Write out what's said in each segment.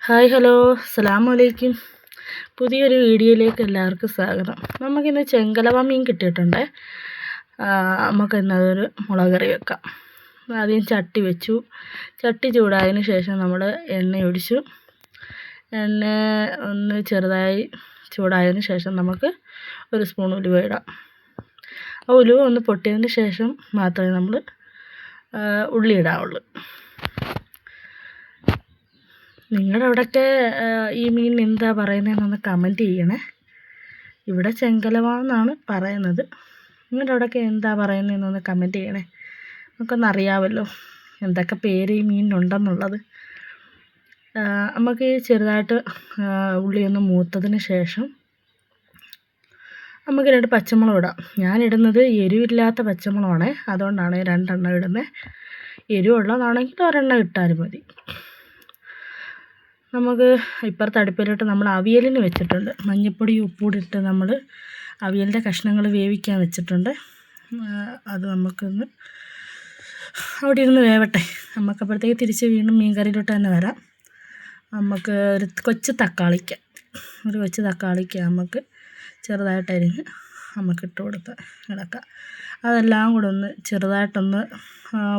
Hi hello അസ്സലാമു അലൈക്കും. പുതിയൊരു വീഡിയോയിലേക്ക് എല്ലാവർക്കും സ്വാഗതം. നമുക്കിന്ന് ചെങ്കലവ മീൻ കിട്ടിയിട്ടുണ്ട്. നമുക്കിന്നതൊരു മുളക് കറി വെക്കാം. ആദ്യം ചട്ടി വെച്ചു. ചട്ടി ചൂടായതിന് ശേഷം നമ്മൾ എണ്ണ ഒഴിച്ചു. എണ്ണ ഒന്ന് ചെറുതായി ചൂടായതിന് ശേഷം നമുക്ക് ഒരു സ്പൂൺ ഉലുവ ഇടാം. ആ ഉലുവ ഒന്ന് പൊട്ടിയതിന് ശേഷം മാത്രമേ നമ്മൾ ഉള്ളി ഇടാവുള്ളൂ. നിങ്ങളുടെ അവിടെയൊക്കെ ഈ മീൻ എന്താ പറയുന്നതെന്നൊന്ന് കമൻറ്റ് ചെയ്യണേ. ഇവിടെ ചെങ്കലവ എന്നാണ് പറയുന്നത്. നിങ്ങളുടെ അവിടെയൊക്കെ എന്താ പറയുന്നതെന്നൊന്ന് കമൻറ്റ് ചെയ്യണേ. നമുക്കൊന്നറിയാമല്ലോ എന്തൊക്കെ പേര് ഈ മീനിനുണ്ടെന്നുള്ളത്. നമുക്ക് ചെറുതായിട്ട് ഉള്ളിയൊന്ന് മൂത്തതിന് ശേഷം നമുക്ക് 2 പച്ചമുളക് ഇടാം. ഞാനിടുന്നത് എരിവില്ലാത്ത പച്ചമുളകാണ്, അതുകൊണ്ടാണ് 2 എണ്ണം ഇടുന്നത്. എരിവുള്ളതാണെങ്കിൽ ഒരെണ്ണം ഇട്ടാലും മതി. നമുക്ക് ഇപ്പുറത്ത് അടുപ്പിലിട്ട് നമ്മൾ അവിയലിന് വെച്ചിട്ടുണ്ട്. മഞ്ഞൾപ്പൊടിയും ഉപ്പുകൂടി ഇട്ട് നമ്മൾ അവിയലിൻ്റെ കഷ്ണങ്ങൾ വേവിക്കാൻ വെച്ചിട്ടുണ്ട്. അത് നമുക്കൊന്ന് അവിടെ ഇരുന്ന് വേവട്ടെ. നമുക്കപ്പോഴത്തേക്ക് തിരിച്ച് വീണ്ടും മീൻ കറിയിലോട്ട് തന്നെ വരാം. നമുക്ക് ഒരു കൊച്ചു തക്കാളിക്ക നമുക്ക് ചെറുതായിട്ട് അരിഞ്ഞ് നമുക്ക് ഇട്ട് കൊടുത്ത് ഇളക്കാം. അതെല്ലാം കൂടെ ഒന്ന് ചെറുതായിട്ടൊന്ന്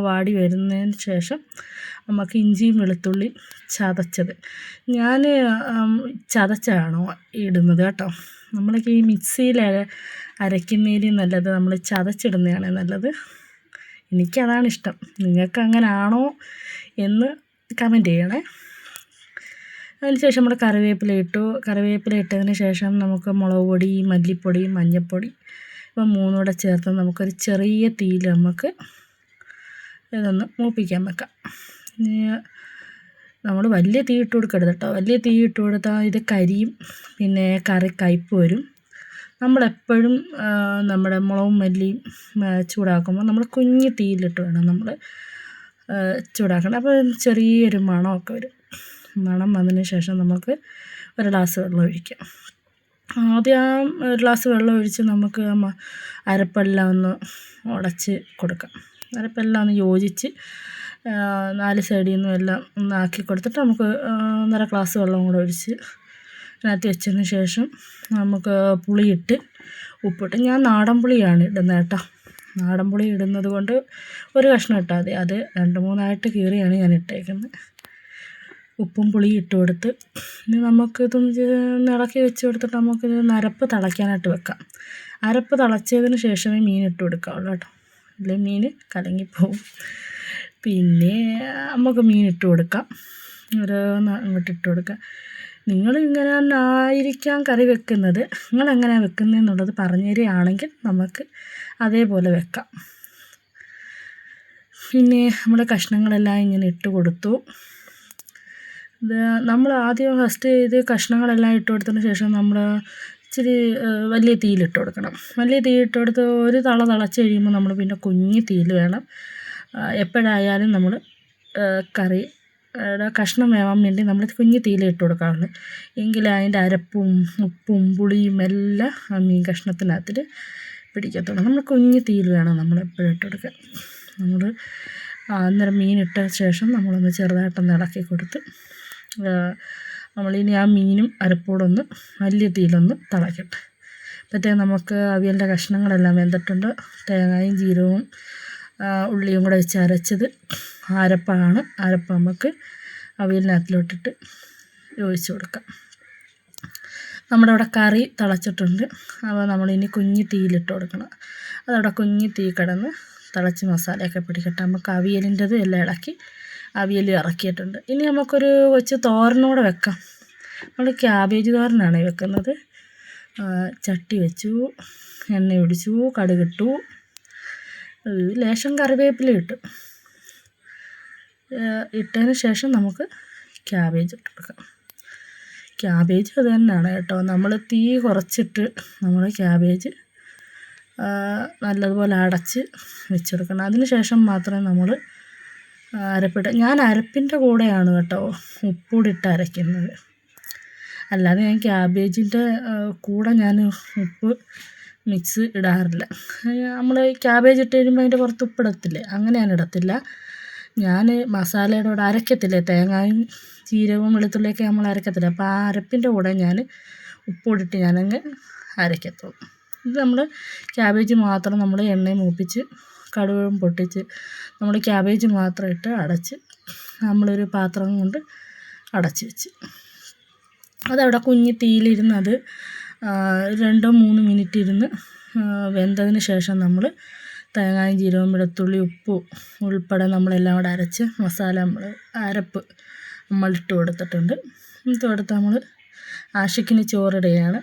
വാടി വരുന്നതിന് ശേഷം നമുക്ക് ഇഞ്ചിയും വെളുത്തുള്ളി ചതച്ചത്, ഞാൻ ചതച്ചാണോ ഇടുന്നത് കേട്ടോ. നമ്മളൊക്കെ ഈ മിക്സിയിൽ അരയ്ക്കുന്നതിന് നല്ലത് നമ്മൾ ചതച്ചിടുന്നതാണ് നല്ലത്. എനിക്കതാണ് ഇഷ്ടം. നിങ്ങൾക്ക് അങ്ങനെ ആണോ എന്ന് കമൻറ്റ് ചെയ്യണേ. അതിനുശേഷം നമ്മൾ കറിവേപ്പില ഇട്ടതിന് ശേഷം നമുക്ക് മുളക് പൊടി, മല്ലിപ്പൊടി, മഞ്ഞൾപ്പൊടി ഇവ മൂന്നും കൂടെ ചേർത്ത് നമുക്കൊരു ചെറിയ തീയിൽ നമുക്ക് ഇതൊന്ന് മൂപ്പിക്കാൻ വെക്കാം. നമ്മൾ വലിയ തീ ഇട്ട് കൊടുക്കരുത് കേട്ടോ. വലിയ തീ ഇട്ട് കൊടുത്താൽ ഇത് കരിയും, പിന്നെ കറി കയ്പ്പ് വരും. നമ്മളെപ്പോഴും നമ്മുടെ മുളകും മല്ലിയും ചൂടാക്കുമ്പോൾ നമ്മൾ കുഞ്ഞ് തീയിലിട്ട് വേണം നമ്മൾ ചൂടാക്കണം. അപ്പോൾ ചെറിയൊരു മണമൊക്കെ വരും. മണം വന്നതിന് ശേഷം നമുക്ക് ഒരു ഗ്ലാസ് വെള്ളം ഒഴിക്കാം. ആദ്യം ഒരു ഗ്ലാസ് വെള്ളം ഒഴിച്ച് നമുക്ക് അരപ്പെല്ലാം ഒന്ന് ഉടച്ച് കൊടുക്കാം. അരപ്പെല്ലാം ഒന്ന് യോജിച്ച് 4 സൈഡിൽ നിന്നും എല്ലാം ഒന്ന് ആക്കി കൊടുത്തിട്ട് നമുക്ക് 1.5 ഗ്ലാസ് വെള്ളം കൂടെ ഒഴിച്ച് അതിനകത്ത് വെച്ചതിന് ശേഷം നമുക്ക് പുളിയിട്ട് ഉപ്പിട്ട്, ഞാൻ നാടൻ പുളിയാണ് ഇടുന്നത് കേട്ടോ. നാടൻ പുളി ഇടുന്നത് കൊണ്ട് ഒരു കഷ്ണം ഇട്ടാൽ മതി. അത് 2-3 കീറിയാണ് ഞാൻ ഇട്ടേക്കുന്നത്. ഉപ്പും പുളിയും ഇട്ട് കൊടുത്ത് ഇനി നമുക്കിതൊന്ന് ഇളക്കി വെച്ച് കൊടുത്തിട്ട് നമുക്കിത് അരപ്പ് തിളയ്ക്കാനായിട്ട് വെക്കാം. അരപ്പ് തിളച്ചതിന് ശേഷമേ മീൻ ഇട്ട് കൊടുക്കാവുള്ളൂ കേട്ടോ, അല്ലെങ്കിൽ മീൻ കലങ്ങിപ്പോവും. പിന്നെ നമുക്ക് മീൻ ഇട്ട് കൊടുക്കാം. ഓരോന്ന് അങ്ങോട്ട് ഇട്ട് കൊടുക്കാം. നിങ്ങൾ ഇങ്ങനെ ആയിരിക്കാം കറി വെക്കുന്നത്. നിങ്ങളെങ്ങനെയാണ് വെക്കുന്നതെന്നുള്ളത് പറഞ്ഞു തരികയാണെങ്കിൽ നമുക്ക് അതേപോലെ വെക്കാം. പിന്നെ നമ്മുടെ കഷ്ണങ്ങളെല്ലാം ഇങ്ങനെ ഇട്ട് കൊടുത്തു. നമ്മൾ ആദ്യം ഫസ്റ്റ് ഇത് കഷ്ണങ്ങളെല്ലാം ഇട്ട് കൊടുത്തതിന് ശേഷം നമ്മൾ ഇച്ചിരി വലിയ തീയിലിട്ട് കൊടുക്കണം. വലിയ തീയിട്ട് കൊടുത്ത് ഒരു തിളച്ച് കഴിയുമ്പോൾ നമ്മൾ പിന്നെ കുഞ്ഞ് തീയിൽ വേണം എപ്പോഴായാലും നമ്മൾ കറി കഷ്ണം വേവാൻ വേണ്ടി നമ്മൾ കുഞ്ഞ് തീയിലിട്ട് കൊടുക്കാറുണ്ട്. എങ്കിലും അതിൻ്റെ അരപ്പും ഉപ്പും പുളിയും എല്ലാം ആ മീൻ കഷ്ണത്തിനകത്തിൽ പിടിക്കത്തുള്ളൂ. നമ്മൾ കുഞ്ഞ് തീയിൽ വേണം നമ്മൾ എപ്പോഴും ഇട്ട് കൊടുക്കാൻ. നമ്മൾ അന്നേരം മീൻ ഇട്ട ശേഷം നമ്മളൊന്ന് ചെറുതായിട്ടൊന്ന് ഇളക്കി കൊടുത്ത് നമ്മളിനി ആ മീനും അരപ്പോടൊന്ന് വലിയ തീയിലൊന്ന് തിളക്കട്ടെ. അപ്പോഴത്തേക്ക് നമുക്ക് അവിയലിൻ്റെ കഷ്ണങ്ങളെല്ലാം വെന്തിട്ടുണ്ട്. തേങ്ങയും ജീരകവും ഉള്ളിയും കൂടെ വെച്ച് അരച്ചത് അരപ്പാണ്. അരപ്പ് നമുക്ക് അവിയലിനകത്തിലോട്ടിട്ട് ഒഴിച്ച് കൊടുക്കാം. നമ്മുടെ അവിടെ കറി തിളച്ചിട്ടുണ്ട്. അപ്പോൾ നമ്മളിനി കുഞ്ഞ് തീയിലിട്ട് കൊടുക്കണം. അതവിടെ കുഞ്ഞ് തീ കിടന്ന് തിളച്ച് മസാലയൊക്കെ പിടിക്കട്ടെ. നമുക്ക് അവിയലിൻ്റെത് എല്ലാം ഇളക്കി അവിയൽ ഇറക്കിയിട്ടുണ്ട്. ഇനി നമുക്കൊരു കൊച്ചു തോരനൂടെ വെക്കാം. നമ്മൾ ക്യാബേജ് തോരനാണ് വെക്കുന്നത്. ചട്ടി വെച്ചു, എണ്ണ ഒഴിച്ചു, കടുകിട്ടു, ലേശം കറിവേപ്പില ഇട്ടതിന് ശേഷം നമുക്ക് ക്യാബേജ് ഇട്ട് കൊടുക്കാം. ക്യാബേജ് അത് തന്നെയാണ് കേട്ടോ. നമ്മൾ തീ കുറച്ചിട്ട് നമ്മൾ ക്യാബേജ് നല്ലതുപോലെ അടച്ച് വെച്ചെടുക്കണം. അതിന് ശേഷം മാത്രമേ നമ്മൾ ഞാൻ അരപ്പിൻ്റെ കൂടെയാണ് കേട്ടോ ഉപ്പൂടിട്ട് അരയ്ക്കുന്നത്. അല്ലാതെ ഞാൻ ക്യാബേജിൻ്റെ കൂടെ ഞാൻ ഉപ്പ് മിക്സ് ഇടാറില്ല. നമ്മൾ ക്യാബേജ് ഇട്ട് കഴിയുമ്പോൾ അതിൻ്റെ പുറത്ത് ഉപ്പിടത്തില്ലേ, അങ്ങനെ ഞാൻ ഇടത്തില്ല. ഞാൻ മസാലയുടെ കൂടെ അരയ്ക്കത്തില്ലേ, തേങ്ങയും ജീരകവും വെളുത്തുള്ളിയൊക്കെ നമ്മൾ അരക്കത്തില്ല. അപ്പോൾ ആ അരപ്പിൻ്റെ കൂടെ ഞാൻ ഉപ്പിട്ടിട്ട് ഞാനങ്ങ് അരക്കത്തുള്ളൂ. ഇത് നമ്മൾ ക്യാബേജ് മാത്രം നമ്മൾ എണ്ണയും മൂപ്പിച്ച് കടുകും പൊട്ടിച്ച് നമ്മൾ ക്യാബേജ് മാത്രം ഇട്ട് അടച്ച് നമ്മളൊരു പാത്രം കൊണ്ട് അടച്ച് വെച്ച് അതവിടെ കുഞ്ഞി തീയിലിരുന്ന് അത് 2-3 മിനിറ്റ് ഇരുന്ന് വെന്തതിന് ശേഷം നമ്മൾ തേങ്ങയും ജീരകവും വെളുത്തുള്ളി ഉപ്പും ഉൾപ്പെടെ നമ്മളെല്ലാം കൂടെ അരച്ച് മസാല അരപ്പ് നമ്മളിട്ട് കൊടുത്തിട്ടുണ്ട്. ഇട്ട് കൊടുത്ത് നമ്മൾ ആഷിക്കിന് ചോറിടുകയാണ്.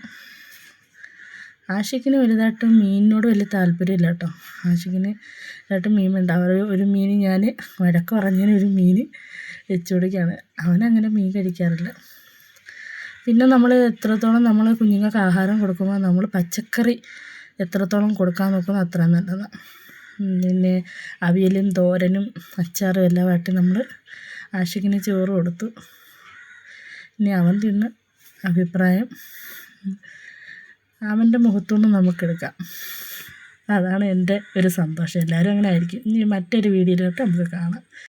ആഷിക്കിന് വലുതായിട്ട് മീനിനോട് വലിയ താല്പര്യമില്ല കേട്ടോ. ആഷിക്കിന് വലുതായിട്ട് മീൻ വേണ്ട. ഒരു മീൻ ഞാൻ വഴക്ക് പറഞ്ഞതിന് ഒരു മീൻ വെച്ച് കൊടുക്കുകയാണ്. അവനങ്ങനെ മീൻ കഴിക്കാറില്ല. പിന്നെ നമ്മൾ എത്രത്തോളം നമ്മൾ കുഞ്ഞുങ്ങൾക്ക് ആഹാരം കൊടുക്കുമ്പോൾ നമ്മൾ പച്ചക്കറി എത്രത്തോളം കൊടുക്കാൻ നോക്കുന്നത് അത്ര നല്ലതാണ്. പിന്നെ അവിയലും തോരനും അച്ചാറും എല്ലാമായിട്ട് നമ്മൾ ആഷിക്കിന് ചോറ് കൊടുത്തു. ഇനി അവൻ തിന്ന് അഭിപ്രായം അവൻ്റെ മുഖത്തുനിന്ന് നമുക്കെടുക്കാം. അതാണ് എൻ്റെ ഒരു സന്തോഷം. എല്ലാവരും അങ്ങനെ ആയിരിക്കും. ഇനി മറ്റൊരു വീഡിയോയിലോട്ട് നമുക്ക് കാണാം.